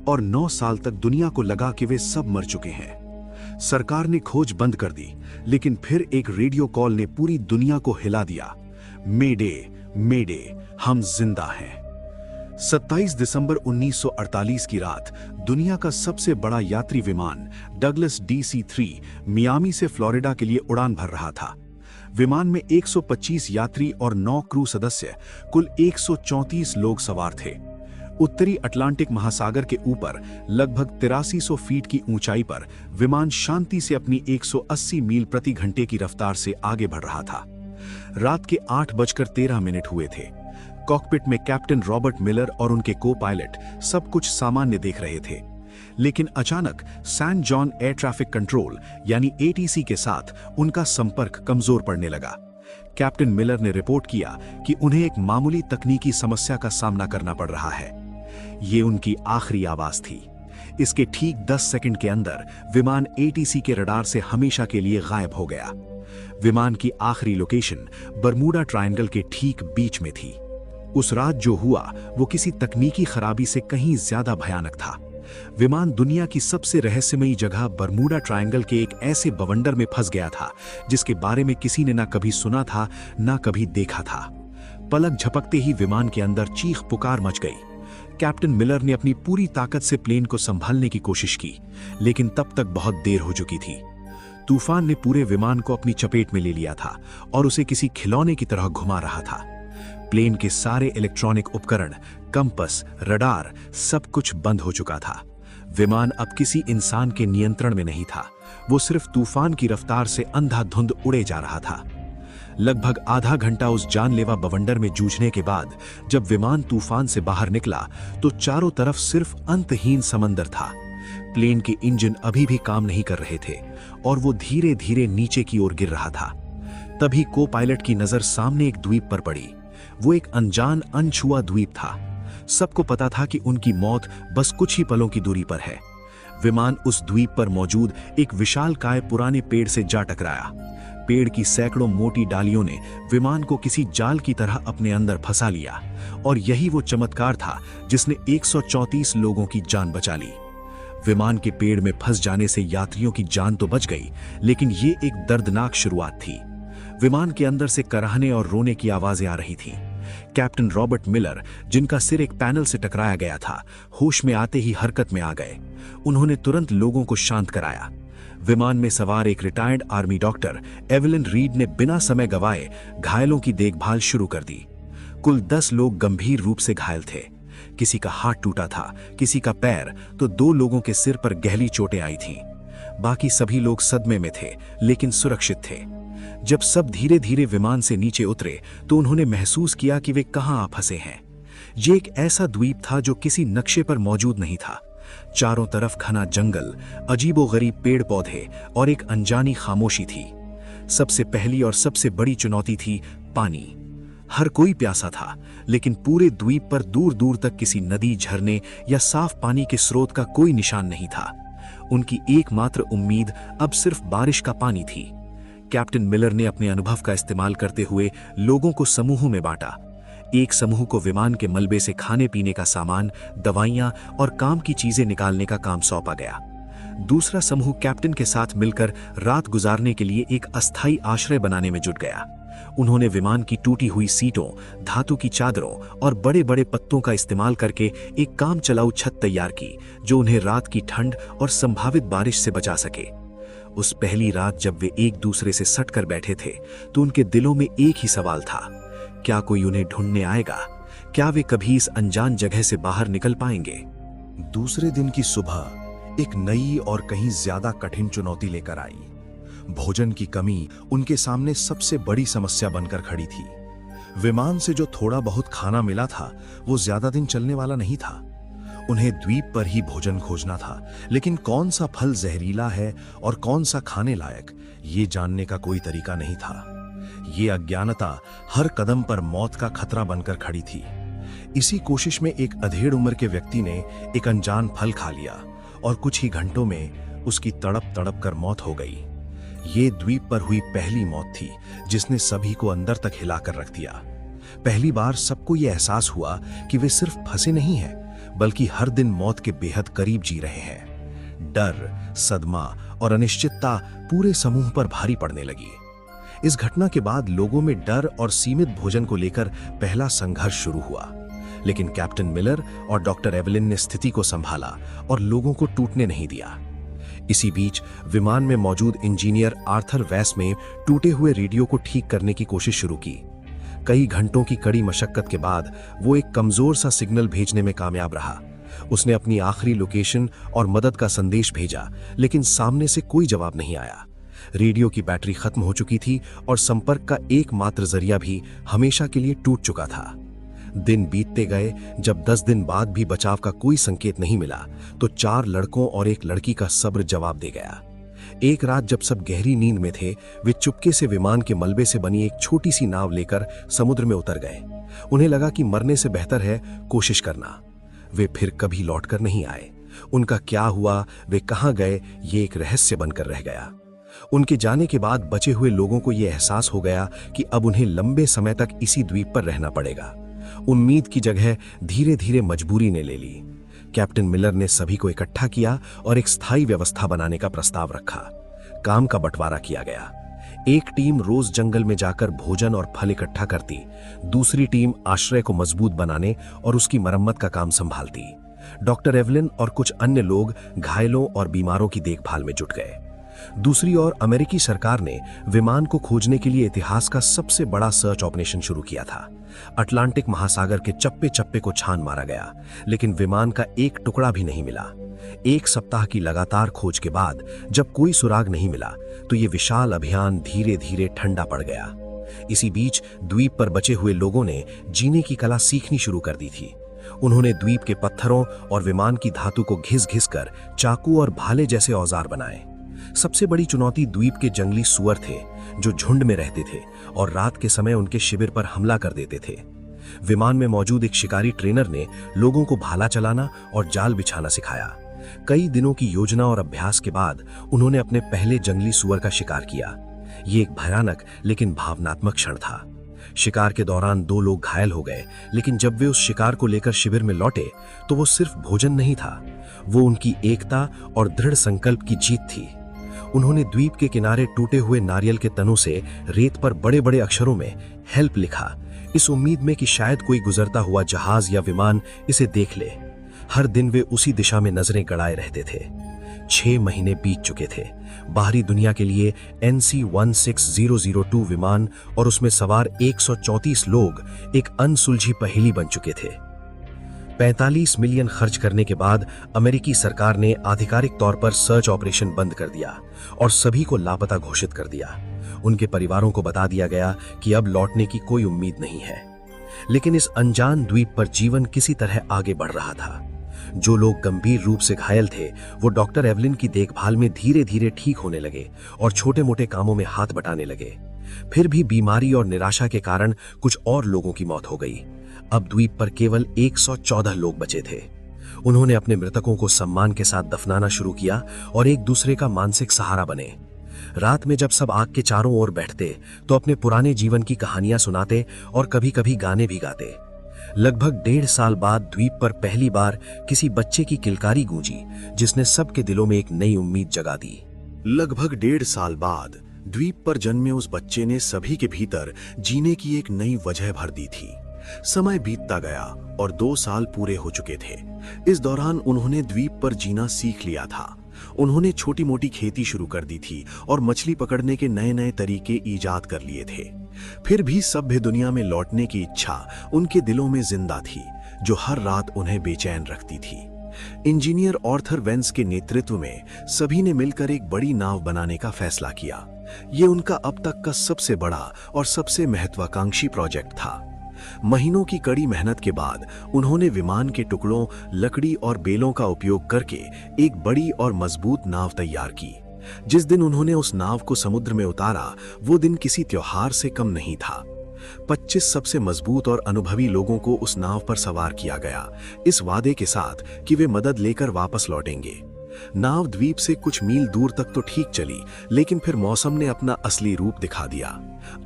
और 9 साल तक दुनिया को लगा कि वे सब मर चुके हैं। सरकार ने खोज बंद कर दी, लेकिन फिर एक रेडियो कॉल ने पूरी दुनिया को हिला दिया। मेडे, मेडे, हम जिंदा हैं। 27 दिसंबर 1948 की रात दुनिया का सबसे बड़ा यात्री विमान डगलस DC-3 मियामी से फ्लोरिडा के लिए उड़ान भर रहा था। विमान में 125 यात्री और 9 क्रू सदस्य, कुल 134 लोग सवार थे। उत्तरी अटलांटिक महासागर के ऊपर लगभग 8300 फीट की ऊंचाई पर विमान शांति से अपनी 180 मील प्रति घंटे की रफ्तार से आगे बढ़ रहा था। रात के 8:13 हुए थे। कॉकपिट में कैप्टन रॉबर्ट मिलर और उनके को पायलट सब कुछ सामान्य देख रहे थे, लेकिन अचानक San Juan air traffic control यानी ATC के साथ उनका संपर्क कमजोर पड़ने लगा। कैप्टन मिलर ने रिपोर्ट किया कि उन्हें एक मामूली तकनीकी समस्या का सामना करना पड़ रहा है। ये उनकी आखिरी आवाज थी। इसके ठीक 10 सेकंड के अंदर विमान ATC के रडार से हमेशा के लिए गायब हो गया। विमान की आखिरी लोकेशन बरमूडा ट्रायंगल के ठीक बीच में थी। उस रात जो हुआ वो किसी तकनीकी खराबी से कहीं ज्यादा भयानक था। विमान दुनिया की सबसे रहस्यमयी जगह बरमूडा ट्रायंगल के एक ऐसे बवंडर में फंस गया था जिसके बारे में किसी ने ना कभी सुना था ना कभी देखा था। पलक झपकते ही विमान के अंदर चीख पुकार मच गई। कैप्टन मिलर ने अपनी पूरी ताकत से प्लेन को संभालने की कोशिश की, लेकिन तब तक बहुत देर हो चुकी थी। तूफान ने पूरे विमान को अपनी चपेट में ले लिया था और उसे किसी खिलौने की तरह घुमा रहा था। प्लेन के सारे इलेक्ट्रॉनिक उपकरण, कंपस, रडार, सब कुछ बंद हो चुका था। विमान अब किसी इंसान के नियंत्रण में नहीं था। वो सिर्फ तूफान की रफ्तार से अंधाधुंध उड़े जा रहा था। लगभग आधा घंटा उस जानलेवा बवंडर में जूझने के बाद जब विमान तूफान से बाहर निकला तो चारों तरफ सिर्फ अंतहीन समंदर था। प्लेन के इंजन अभी भी काम नहीं कर रहे थे और वो धीरे धीरे नीचे की ओर गिर रहा था। तभी को पायलट की नजर सामने एक द्वीप पर पड़ी। वो एक अनजान, अनछुआ द्वीप था। सबको पता था कि उनकी मौत बस कुछ ही पलों की दूरी पर है। विमान उस द्वीप पर मौजूद एक विशालकाय पुराने पेड़ से जा टकराया। पेड़ की सैकड़ों मोटी डालियों ने विमान को किसी जाल की तरह अपने अंदर फंसा लिया और यही वो चमत्कार था जिसने 134 लोगों की जान बचा ली। विमान के पेड़ में फंस जाने से यात्रियों की जान तो बच गई, लेकिन ये एक दर्दनाक शुरुआत थी। विमान के अंदर से कराहने और रोने की आवाजें आ रही थीं। कैप्टन रॉबर्ट मिलर, जिनका सिर एक पैनल से टकराया गया था, होश में आते ही हरकत में आ गए। उन्होंने तुरंत लोगों को शांत कराया। विमान में सवार एक retired army doctor Evelyn read ने बिना समय गवाए घायलों की देखभाल शुरू कर दी। कुल 10 लोग गंभीर रूप से घायल थे। किसी का हाथ टूटा था, किसी का पैर, तो 2 लोगों के सिर पर गहरी चोटें आई थीं। बाकी सभी लोग सदमे में थे, लेकिन सुरक्षित थे। जब सब धीरे धीरे विमान से नीचे उतरे तो उन्होंने महसूस किया कि वे कहां आ फंसे हैं। ये एक ऐसा द्वीप था जो किसी नक्शे पर मौजूद नहीं था। चारों तरफ घना जंगल, अजीबोगरीब पेड़ पौधे और एक अनजानी खामोशी थी। सबसे पहली और सबसे बड़ी चुनौती थी पानी। हर कोई प्यासा था, लेकिन पूरे द्वीप पर दूर दूर तक किसी नदी, झरने या साफ पानी के स्रोत का कोई निशान नहीं था। उनकी एकमात्र उम्मीद अब सिर्फ बारिश का पानी थी। कैप्टन मिलर ने अपने अनुभव का इस्तेमाल करते हुए लोगों को समूहों में बांटा। एक समूह को विमान के मलबे से खाने पीने का सामान, दवाइयां और काम की चीजें निकालने का काम सौंपा गया। दूसरा समूह कैप्टन के साथ मिलकर रात गुजारने के लिए एक अस्थायी आश्रय बनाने में जुट गया। उन्होंने विमान की टूटी हुई सीटों, धातु की चादरों और बड़े बड़े पत्तों का इस्तेमाल करके एक काम चलाऊ छत तैयार की जो उन्हें रात की ठंड और संभावित बारिश से बचा सके। उस पहली रात जब वे एक दूसरे से सटकर बैठे थे तो उनके दिलों में एक ही सवाल था, क्या कोई उन्हें ढूंढने आएगा? क्या वे कभी इस अनजान जगह से बाहर निकल पाएंगे? दूसरे दिन की सुबह एक नई और कहीं ज्यादा कठिन चुनौती लेकर आई। भोजन की कमी उनके सामने सबसे बड़ी समस्या बनकर खड़ी थी। विमान से जो थोड़ा बहुत खाना मिला था वो ज्यादा दिन चलने वाला नहीं था। उन्हें द्वीप पर ही भोजन खोजना था, लेकिन कौन सा फल जहरीला है और कौन सा खाने लायक, ये जानने का कोई तरीका नहीं था। ये अज्ञानता हर कदम पर मौत का खतरा बनकर खड़ी थी। इसी कोशिश में एक अधेड़ उम्र के व्यक्ति ने एक अनजान फल खा लिया और कुछ ही घंटों में उसकी तड़प तड़प कर मौत हो गई। ये द्वीप पर हुई पहली मौत थी जिसने सभी को अंदर तक हिलाकर रख दिया। पहली बार सबको ये एहसास हुआ कि वे सिर्फ फंसे नहीं हैं, बल्कि हर दिन मौत के बेहद करीब जी रहे हैं। डर, सदमा और अनिश्चितता पूरे समूह पर भारी पड़ने लगी। इस घटना के बाद लोगों में डर और सीमित भोजन को लेकर पहला संघर्ष शुरू हुआ, लेकिन कैप्टन मिलर और डॉक्टर एवलिन ने स्थिति को संभाला और लोगों को टूटने नहीं दिया। इसी बीच विमान में मौजूद इंजीनियर आर्थर वेस में टूटे हुए रेडियो को ठीक करने की कोशिश शुरू की। कई घंटों की कड़ी मशक्कत के बाद वो एक कमजोर सा सिग्नल भेजने में कामयाब रहा। उसने अपनी आखिरी लोकेशन और मदद का संदेश भेजा, लेकिन सामने से कोई जवाब नहीं आया। रेडियो की बैटरी खत्म हो चुकी थी और संपर्क का एकमात्र जरिया भी हमेशा के लिए टूट चुका था। दिन बीतते गए। जब 10 दिन बाद भी बचाव का कोई संकेत नहीं मिला, तो 4 लड़कों और एक लड़की का सब्र जवाब दे गया। एक रात जब सब गहरी नींद में थे, वे चुपके से विमान के मलबे से बनी एक छोटी सी नाव लेकर समुद्र में उतर गए। उन्हें लगा कि मरने से बेहतर है कोशिश करना। वे फिर कभी लौटकर नहीं आए। उनका क्या हुआ, वे कहां गए, ये एक रहस्य बनकर रह गया। उनके जाने के बाद बचे हुए लोगों को यह एहसास हो गया कि अब उन्हें लंबे समय तक इसी द्वीप पर रहना पड़ेगा। उम्मीद की जगह धीरे धीरे मजबूरी ने ले ली। कैप्टन मिलर ने सभी को इकट्ठा किया और एक स्थायी व्यवस्था बनाने का प्रस्ताव रखा। काम का बंटवारा किया गया। एक टीम रोज जंगल में जाकर भोजन और फल इकट्ठा करती, दूसरी टीम आश्रय को मजबूत बनाने और उसकी मरम्मत का काम संभालती। डॉक्टर एवलिन और कुछ अन्य लोग घायलों और बीमारों की देखभाल में जुट गए। दूसरी ओर अमेरिकी सरकार ने विमान को खोजने के लिए इतिहास का सबसे बड़ा सर्च ऑपरेशन शुरू किया था। अटलांटिक महासागर के चप्पे चप्पे को छान मारा गया, लेकिन विमान का एक टुकड़ा भी नहीं मिला। 1 सप्ताह की लगातार खोज के बाद जब कोई सुराग नहीं मिला, तो ये विशाल अभियान धीरे धीरे ठंडा पड़ गया। इसी बीच द्वीप पर बचे हुए लोगों ने जीने की कला सीखनी शुरू कर दी थी। उन्होंने द्वीप के पत्थरों और विमान की धातु को घिस घिस कर चाकू और भाले जैसे औजार बनाए। सबसे बड़ी चुनौती द्वीप के जंगली सुअर थे, जो झुंड में रहते थे और रात के समय उनके शिविर पर हमला कर देते थे। विमान में मौजूद एक शिकारी ट्रेनर ने लोगों को भाला चलाना और जाल बिछाना सिखाया। कई दिनों की योजना और अभ्यास के बाद उन्होंने अपने पहले जंगली सुअर का शिकार किया। ये एक भयानक लेकिन भावनात्मक क्षण था। शिकार के दौरान 2 लोग घायल हो गए, लेकिन जब वे उस शिकार को लेकर शिविर में लौटे, तो वो सिर्फ भोजन नहीं था, वो उनकी एकता और दृढ़ संकल्प की जीत थी। उन्होंने द्वीप के किनारे टूटे हुए नारियल के तनों से रेत पर बड़े बड़े अक्षरों में हेल्प लिखा, इस उम्मीद में कि शायद कोई गुजरता हुआ जहाज या विमान इसे देख ले। हर दिन वे उसी दिशा में नजरें गड़ाए रहते थे। 6 महीने बीत चुके थे। बाहरी दुनिया के लिए NC-16002 विमान और उसमें सवार 134 लोग एक अनसुलझी पहेली बन चुके थे। 45 मिलियन खर्च करने के बाद अमेरिकी सरकार ने आधिकारिक तौर पर सर्च ऑपरेशन बंद कर दिया और सभी को लापता घोषित कर दिया। उनके परिवारों को बता दिया गया कि अब लौटने की कोई उम्मीद नहीं है। लेकिन इस अनजान द्वीप पर जीवन किसी तरह आगे बढ़ रहा था। जो लोग गंभीर रूप से घायल थे, वो डॉक्टर एवलिन की देखभाल में धीरे धीरे ठीक होने लगे और छोटे मोटे कामों में हाथ बटाने लगे। फिर भी बीमारी और निराशा के कारण कुछ और लोगों की मौत हो गई। अब द्वीप पर केवल 114 लोग बचे थे। उन्होंने अपने मृतकों को सम्मान के साथ दफनाना शुरू किया और एक दूसरे का मानसिक सहारा बने। रात में जब सब आग के चारों ओर बैठते, तो अपने पुराने जीवन की कहानियां सुनाते और कभी कभी गाने भी गाते। लगभग 1.5 साल बाद द्वीप पर पहली बार किसी बच्चे की किलकारी गूंजी, जिसने सबके दिलों में एक नई उम्मीद जगा दी। लगभग 1.5 साल बाद द्वीप पर जन्मे उस बच्चे ने सभी के भीतर जीने की एक नई वजह भर दी थी। समय बीतता गया और 2 साल पूरे हो चुके थे। इस दौरान उन्होंने द्वीप पर जीना सीख लिया था। उन्होंने छोटी मोटी खेती शुरू कर दी थी और मछली पकड़ने के नए नए तरीके ईजाद कर लिए थे। फिर भी सभ्य दुनिया में लौटने की इच्छा उनके दिलों में जिंदा थी, जो हर रात उन्हें बेचैन रखती थी। इंजीनियर आर्थर वेंस के नेतृत्व में सभी ने मिलकर एक बड़ी नाव बनाने का फैसला किया। ये उनका अब तक का सबसे बड़ा और सबसे महत्वाकांक्षी प्रोजेक्ट था। महीनों की कड़ी मेहनत के बाद उन्होंने विमान के टुकड़ों, लकड़ी और बेलों का उपयोग करके एक बड़ी और मजबूत नाव तैयार की। जिस दिन उन्होंने उस नाव को समुद्र में उतारा, वो दिन किसी त्योहार से कम नहीं था। 25 सबसे मजबूत और अनुभवी लोगों को उस नाव पर सवार किया गया, इस वादे के साथ कि वे मदद लेकर वापस लौटेंगे। नाव द्वीप से कुछ मील दूर तक तो ठीक चली, लेकिन फिर मौसम ने अपना असली रूप दिखा दिया।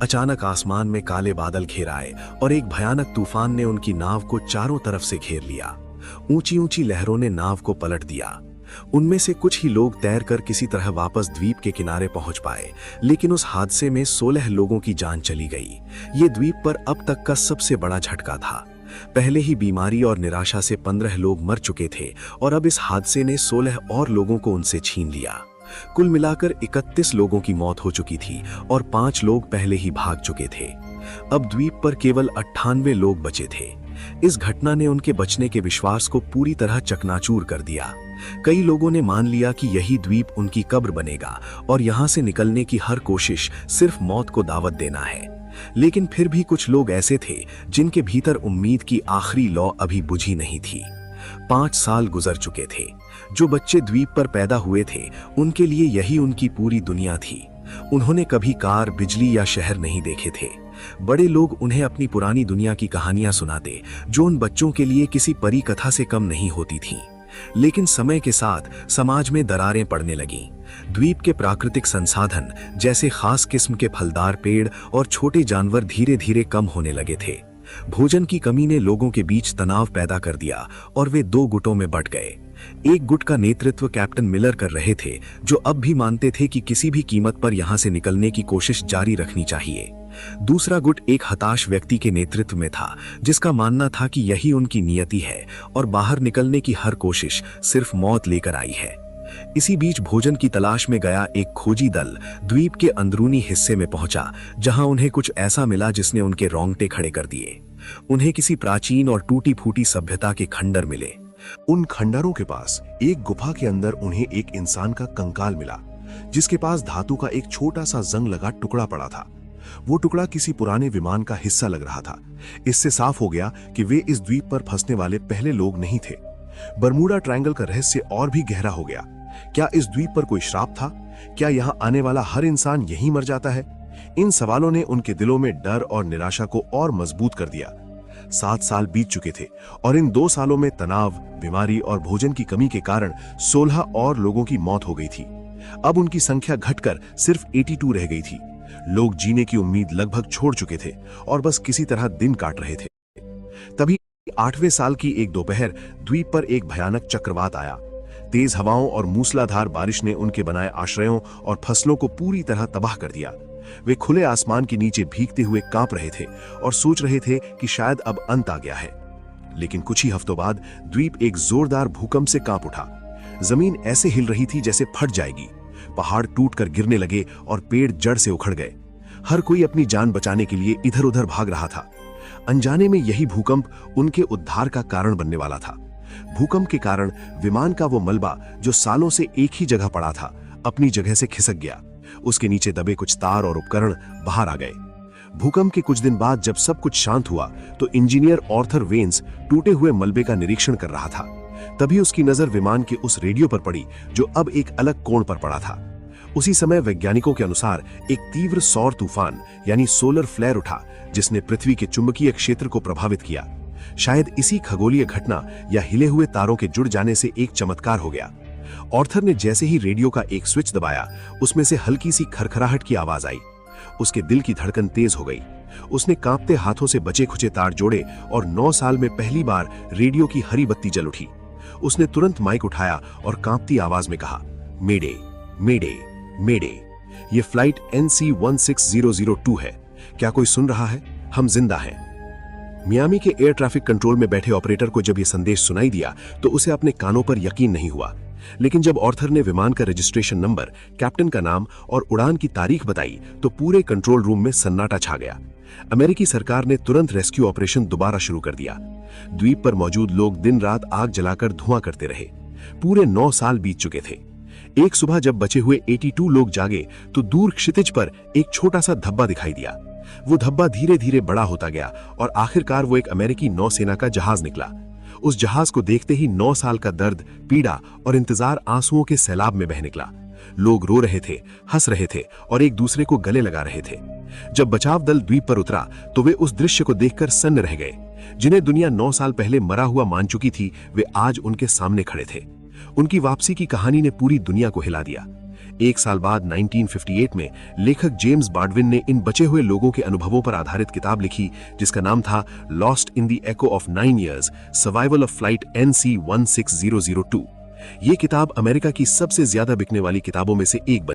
अचानक आसमान में काले बादल घेर आए और एक भयानक तूफान ने उनकी नाव को चारों तरफ से घेर लिया। ऊंची ऊंची लहरों ने नाव को पलट दिया। उनमें से कुछ ही लोग तैरकर किसी तरह वापस द्वीप के किनारे पहुंच पाए, लेकिन उस हादसे में 16 लोगों की जान चली गई। ये द्वीप पर अब तक का सबसे बड़ा झटका था। पहले ही बीमारी और निराशा से 15 लोग मर चुके थे और अब इस हादसे ने 16 और लोगों को उनसे छीन लिया। कुल मिलाकर 31 लोगों की मौत हो चुकी थी और 5 लोग पहले ही भाग चुके थे। अब द्वीप पर केवल 98 लोग बचे थे। इस घटना ने उनके बचने के विश्वास को पूरी तरह चकनाचूर कर दिया। कई लोगों ने मान लिया कि यही द्वीप उनकी कब्र बनेगा और यहां से निकलने की हर कोशिश सिर्फ मौत को दावत देना है। लेकिन फिर भी कुछ लोग ऐसे थे जिनके भीतर उम्मीद की आखिरी लौ अभी बुझी नहीं थी। 5 साल गुजर चुके थे। जो बच्चे द्वीप पर पैदा हुए थे, उनके लिए यही उनकी पूरी दुनिया थी। उन्होंने कभी कार, बिजली या शहर नहीं देखे थे। बड़े लोग उन्हें अपनी पुरानी दुनिया की कहानियां सुनाते, जो उन बच्चों के लिए किसी परी कथा से कम नहीं होती थीं। लेकिन समय के साथ समाज में दरारें पड़ने लगीं। द्वीप के प्राकृतिक संसाधन जैसे खास किस्म के फलदार पेड़ और छोटे जानवर धीरे धीरे कम होने लगे थे। भोजन की कमी ने लोगों के बीच तनाव पैदा कर दिया और वे 2 गुटों में बंट गए। एक गुट का नेतृत्व कैप्टन मिलर कर रहे थे, जो अब भी मानते थे कि किसी भी कीमत पर यहां से निकलने की कोशिश जारी रखनी चाहिए। दूसरा गुट एक हताश व्यक्ति के नेतृत्व में था, जिसका मानना था कि यही उनकी नियति है और बाहर निकलने की हर कोशिश सिर्फ मौत लेकर आई है। इसी बीच भोजन की तलाश में गया एक खोजी दल द्वीप के अंदरूनी हिस्से में पहुंचा, जहां उन्हें कुछ ऐसा मिला जिसने उनके रोंगटे खड़े कर दिए। उन्हें किसी प्राचीन और टूटी फूटी सभ्यता के खंडर मिले। उन खंडरों के पास एक गुफा के अंदर उन्हें एक इंसान का कंकाल मिला, जिसके पास धातु का एक छोटा सा जंग लगा टुकड़ा पड़ा था। वो टुकड़ा किसी पुराने विमान का हिस्सा लग रहा था। इससे साफ हो गया कि वे इस द्वीप पर फंसने वाले पहले लोग नहीं थे। बरमूडा ट्रायंगल का रहस्य और भी गहरा हो गया। क्या इस द्वीप पर कोई श्राप था? क्या यहाँ आने वाला हर इंसान यहीं मर जाता है? इन सवालों ने उनके दिलों में डर और निराशा को और मजबूत कर दिया। 7 साल बीत चुके थे और इन 2 सालों में तनाव, बीमारी और भोजन की कमी के कारण 16 और लोगों की मौत हो गई थी। अब उनकी संख्या घटकर सिर्फ 82 रह गई थी। लोग जीने की उम्मीद लगभग छोड़ चुके थे और बस किसी तरह दिन काट रहे थे। तभी 8वें साल की एक दोपहर द्वीप पर एक भयानक चक्रवात आया। तेज हवाओं और मूसलाधार बारिश ने उनके बनाए आश्रयों और फसलों को पूरी तरह तबाह कर दिया। वे खुले आसमान के नीचे भीगते हुए कांप रहे थे और सोच रहे थे कि शायद अब अंत आ गया है। लेकिन कुछ ही हफ्तों बाद द्वीप एक जोरदार भूकंप से कांप उठा। जमीन ऐसे हिल रही थी जैसे फट जाएगी। पहाड़ टूटकर गिरने लगे और पेड़ जड़ से उखड़ गए। हर कोई अपनी जान बचाने के लिए इधर-उधर भाग रहा था। अनजाने में यही भूकंप उनके उद्धार का कारण बनने वाला था। भूकंप के कारण विमान का वो मलबा जो सालों से एक ही जगह पड़ा था, अपनी जगह से खिसक गया। उसके नीचे दबे कुछ तार और उपकरण बाहर आ गए। भूकंप के कुछ दिन बाद जब सब कुछ शांत हुआ तो इंजीनियर आर्थर वेन्स टूटे हुए मलबे का निरीक्षण कर रहा था। तभी उसकी नजर विमान के उस रेडियो पर पड़ी जो अब एक अलग कोण पर पड़ा था। उसी समय वैज्ञानिकों के अनुसार एक तीव्र सौर तूफान यानी सोलर फ्लेयर उठा, जिसने पृथ्वी के चुंबकीय क्षेत्र को प्रभावित किया। शायद इसी खगोलीय घटना या हिले हुए तारों के जुड़ जाने से एक चमत्कार हो गया। आर्थर ने जैसे ही रेडियो का एक स्विच दबाया, उसमें से हल्की सी खरखराहट की आवाज आई। उसके दिल की धड़कन तेज हो गई। उसने कांपते हाथों से बचे खुचे तार जोड़े और 9 साल में पहली बार रेडियो की हरी बत्ती जल उठी। उसने तुरंत माइक उठाया और कांपती आवाज में कहा, मेडे मेडे मेडे। ये फ्लाइट NC-16002 है। क्या कोई सुन रहा है? हम जिंदा हैं। मियामी के एयर ट्रैफिक कंट्रोल में बैठे ऑपरेटर को जब यह संदेश सुनाई दिया तो उसे अपने कानों पर यकीन नहीं हुआ। लेकिन जब आर्थर ने विमान का रजिस्ट्रेशन नंबर, कैप्टन का नाम और उड़ान की तारीख बताई तो पूरे कंट्रोल रूम में सन्नाटा छा गया। अमेरिकी सरकार ने तुरंत रेस्क्यू ऑपरेशन दोबारा शुरू कर दिया। द्वीप पर मौजूद लोग दिन रात आग जलाकर धुआं करते रहे। पूरे 9 साल बीत चुके थे। एक सुबह जब बचे हुए 82 लोग जागे तो दूर क्षितिज पर एक छोटा सा धब्बा दिखाई दिया। वो धब्बा धीरे धीरे बड़ा होता गया और आखिरकार वो एक अमेरिकी नौसेना का जहाज निकला। उस जहाज को देखते ही 9 साल का दर्द, पीड़ा और इंतजार आंसुओं के सैलाब में बह निकला। लोग रो रहे थे, हंस रहे थे और एक दूसरे को गले लगा रहे थे। जब बचाव दल द्वीप पर उतरा तो वे उस दृश्य को देखकर सन्न रह गए। जिन्हें दुनिया 9 साल पहले मरा हुआ मान चुकी थी, वे आज उनके सामने खड़े थे। उनकी वापसी की कहानी ने पूरी दुनिया को हिला दिया। एक साल बाद 1958 में लेखक जेम्स बार्डविन ने इन बचे हुए लोगों के अनुभवों पर आधारित किताब लिखी जिसका नाम था lost in the echo of 9 years, survival of flight NC 16002। ये किताब अमेरिका की सबसे ज्यादा बिकने वाली किताबों में से एक बनी।